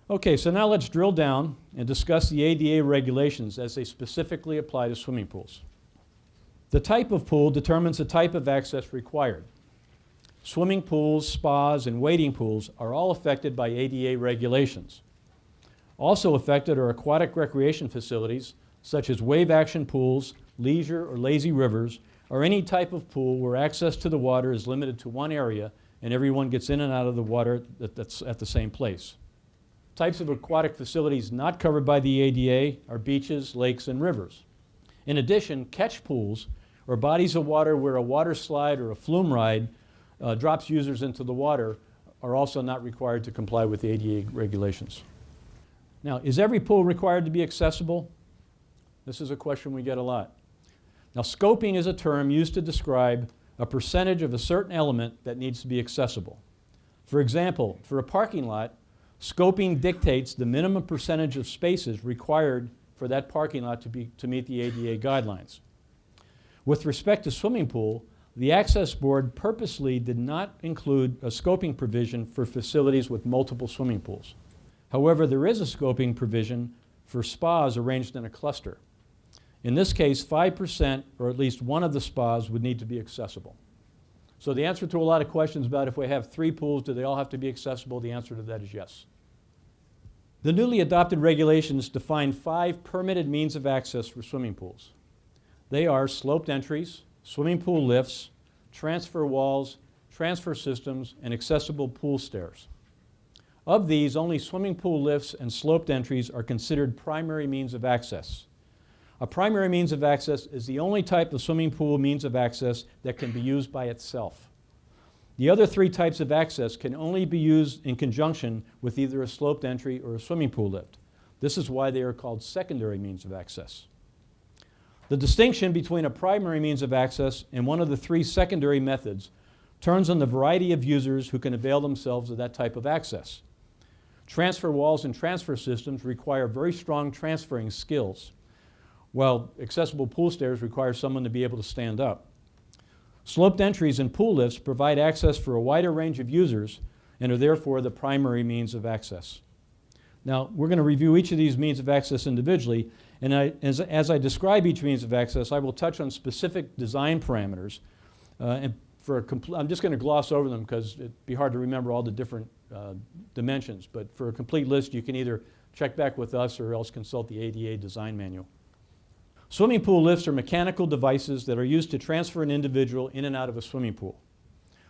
Okay, so now let's drill down and discuss the ADA regulations as they specifically apply to swimming pools. The type of pool determines the type of access required. Swimming pools, spas, and wading pools are all affected by ADA regulations. Also affected are aquatic recreation facilities such as wave action pools, leisure or lazy rivers, or any type of pool where access to the water is limited to one area and everyone gets in and out of the water that's at the same place. Types of aquatic facilities not covered by the ADA are beaches, lakes, and rivers. In addition, catch pools, or bodies of water where a water slide or a flume ride drops users into the water, are also not required to comply with the ADA regulations. Now, is every pool required to be accessible? This is a question we get a lot. Now, scoping is a term used to describe a percentage of a certain element that needs to be accessible. For example, for a parking lot, scoping dictates the minimum percentage of spaces required for that parking lot to meet the ADA guidelines. With respect to swimming pool, the Access Board purposely did not include a scoping provision for facilities with multiple swimming pools. However, there is a scoping provision for spas arranged in a cluster. In this case, 5% or at least one of the spas would need to be accessible. So the answer to a lot of questions about if we have 3 pools, do they all have to be accessible? The answer to that is yes. The newly adopted regulations define 5 permitted means of access for swimming pools. They are sloped entries, swimming pool lifts, transfer walls, transfer systems, and accessible pool stairs. Of these, only swimming pool lifts and sloped entries are considered primary means of access. A primary means of access is the only type of swimming pool means of access that can be used by itself. The other 3 types of access can only be used in conjunction with either a sloped entry or a swimming pool lift. This is why they are called secondary means of access. The distinction between a primary means of access and one of the 3 secondary methods turns on the variety of users who can avail themselves of that type of access. Transfer walls and transfer systems require very strong transferring skills, while accessible pool stairs require someone to be able to stand up. Sloped entries and pool lifts provide access for a wider range of users and are therefore the primary means of access. Now, we're going to review each of these means of access individually, and as I describe each means of access, I will touch on specific design parameters. I'm just going to gloss over them because it'd be hard to remember all the different dimensions, but for a complete list, you can either check back with us or else consult the ADA design manual. Swimming pool lifts are mechanical devices that are used to transfer an individual in and out of a swimming pool.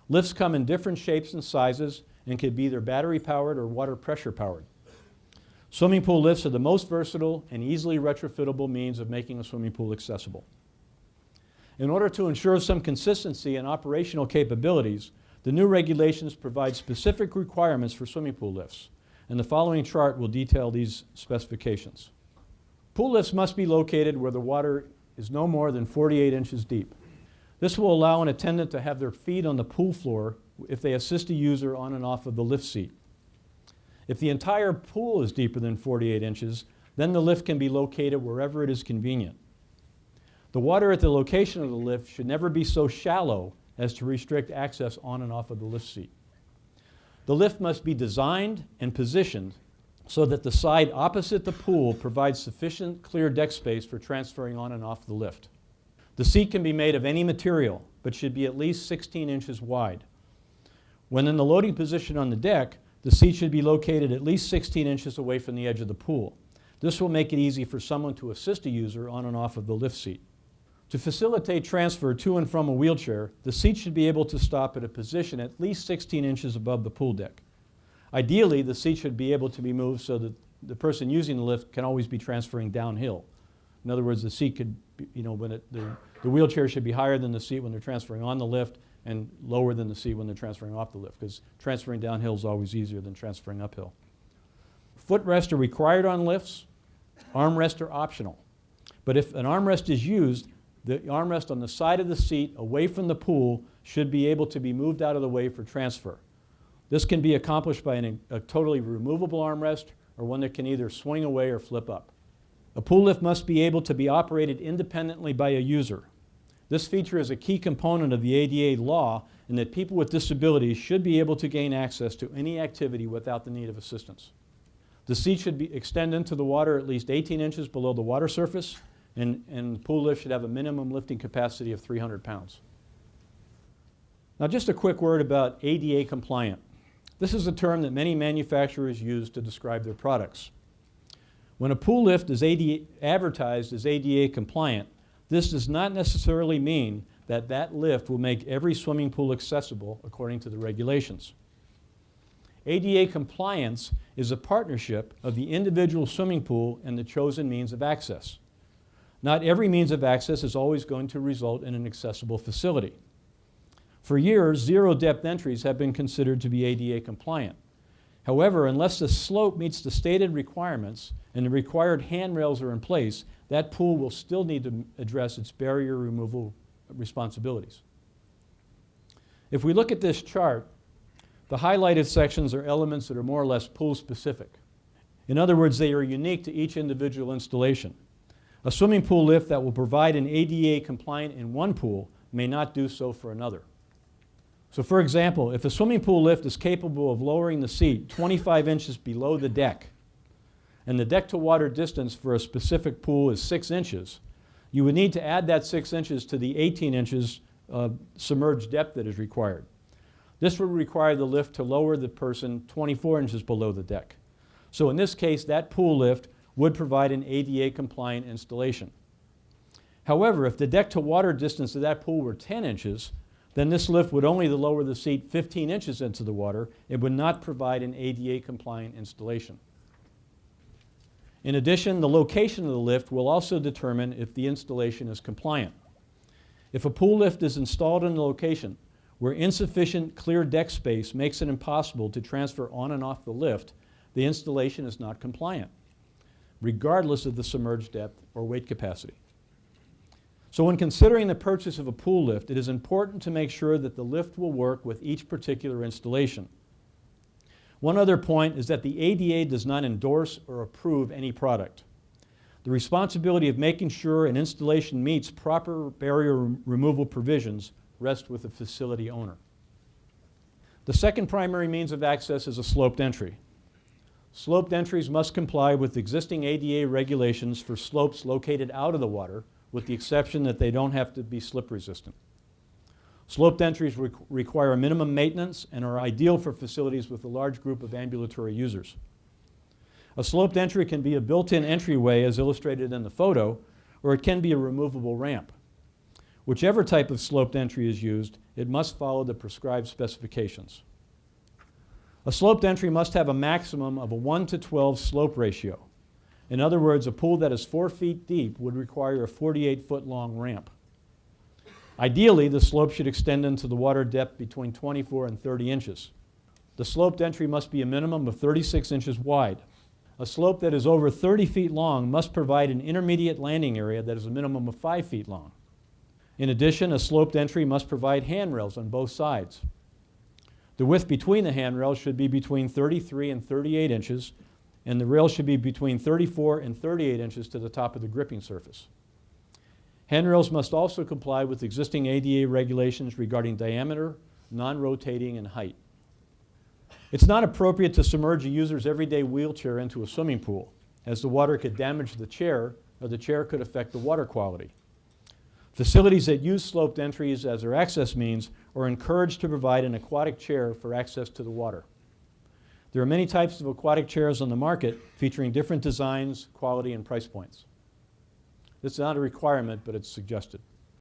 Lifts come in different shapes and sizes and can be either battery powered or water pressure powered. Swimming pool lifts are the most versatile and easily retrofittable means of making a swimming pool accessible. In order to ensure some consistency in operational capabilities, the new regulations provide specific requirements for swimming pool lifts, and the following chart will detail these specifications. Pool lifts must be located where the water is no more than 48 inches deep. This will allow an attendant to have their feet on the pool floor if they assist a user on and off of the lift seat. If the entire pool is deeper than 48 inches, then the lift can be located wherever it is convenient. The water at the location of the lift should never be so shallow as to restrict access on and off of the lift seat. The lift must be designed and positioned so that the side opposite the pool provides sufficient clear deck space for transferring on and off the lift. The seat can be made of any material, but should be at least 16 inches wide. When in the loading position on the deck, the seat should be located at least 16 inches away from the edge of the pool. This will make it easy for someone to assist a user on and off of the lift seat. To facilitate transfer to and from a wheelchair, the seat should be able to stop at a position at least 16 inches above the pool deck. Ideally, the seat should be able to be moved so that the person using the lift can always be transferring downhill. In other words, the seat could, the wheelchair should be higher than the seat when they're transferring on the lift and lower than the seat when they're transferring off the lift, because transferring downhill is always easier than transferring uphill. Footrests are required on lifts. Armrests are optional. But if an armrest is used, the armrest on the side of the seat away from the pool should be able to be moved out of the way for transfer. This can be accomplished by a totally removable armrest or one that can either swing away or flip up. A pool lift must be able to be operated independently by a user. This feature is a key component of the ADA law in that people with disabilities should be able to gain access to any activity without the need of assistance. The seat should extend into the water at least 18 inches below the water surface, and the pool lift should have a minimum lifting capacity of 300 pounds. Now just a quick word about ADA compliant. This is a term that many manufacturers use to describe their products. When a pool lift is advertised as ADA compliant, this does not necessarily mean that that lift will make every swimming pool accessible according to the regulations. ADA compliance is a partnership of the individual swimming pool and the chosen means of access. Not every means of access is always going to result in an accessible facility. For years, zero-depth entries have been considered to be ADA compliant. However, unless the slope meets the stated requirements and the required handrails are in place, that pool will still need to address its barrier removal responsibilities. If we look at this chart, the highlighted sections are elements that are more or less pool-specific. In other words, they are unique to each individual installation. A swimming pool lift that will provide an ADA compliant in one pool may not do so for another. So for example, if a swimming pool lift is capable of lowering the seat 25 inches below the deck, and the deck to water distance for a specific pool is 6 inches, you would need to add that 6 inches to the 18 inches submerged depth that is required. This would require the lift to lower the person 24 inches below the deck. So in this case, that pool lift would provide an ADA compliant installation. However, if the deck to water distance of that pool were 10 inches, then this lift would only lower the seat 15 inches into the water. It would not provide an ADA compliant installation. In addition, the location of the lift will also determine if the installation is compliant. If a pool lift is installed in a location where insufficient clear deck space makes it impossible to transfer on and off the lift, the installation is not compliant, regardless of the submerged depth or weight capacity. So when considering the purchase of a pool lift, it is important to make sure that the lift will work with each particular installation. One other point is that the ADA does not endorse or approve any product. The responsibility of making sure an installation meets proper barrier removal provisions rests with the facility owner. The second primary means of access is a sloped entry. Sloped entries must comply with existing ADA regulations for slopes located out of the water, with the exception that they don't have to be slip resistant. Sloped entries require minimum maintenance and are ideal for facilities with a large group of ambulatory users. A sloped entry can be a built-in entryway as illustrated in the photo, or it can be a removable ramp. Whichever type of sloped entry is used, it must follow the prescribed specifications. A sloped entry must have a maximum of a 1:12 slope ratio. In other words, a pool that is 4 feet deep would require a 48-foot long ramp. Ideally, the slope should extend into the water depth between 24 and 30 inches. The sloped entry must be a minimum of 36 inches wide. A slope that is over 30 feet long must provide an intermediate landing area that is a minimum of 5 feet long. In addition, a sloped entry must provide handrails on both sides. The width between the handrails should be between 33 and 38 inches, and the rail should be between 34 and 38 inches to the top of the gripping surface. Handrails must also comply with existing ADA regulations regarding diameter, non-rotating, and height. It's not appropriate to submerge a user's everyday wheelchair into a swimming pool, as the water could damage the chair, or the chair could affect the water quality. Facilities that use sloped entries as their access means are encouraged to provide an aquatic chair for access to the water. There are many types of aquatic chairs on the market featuring different designs, quality, and price points. This is not a requirement, but it's suggested.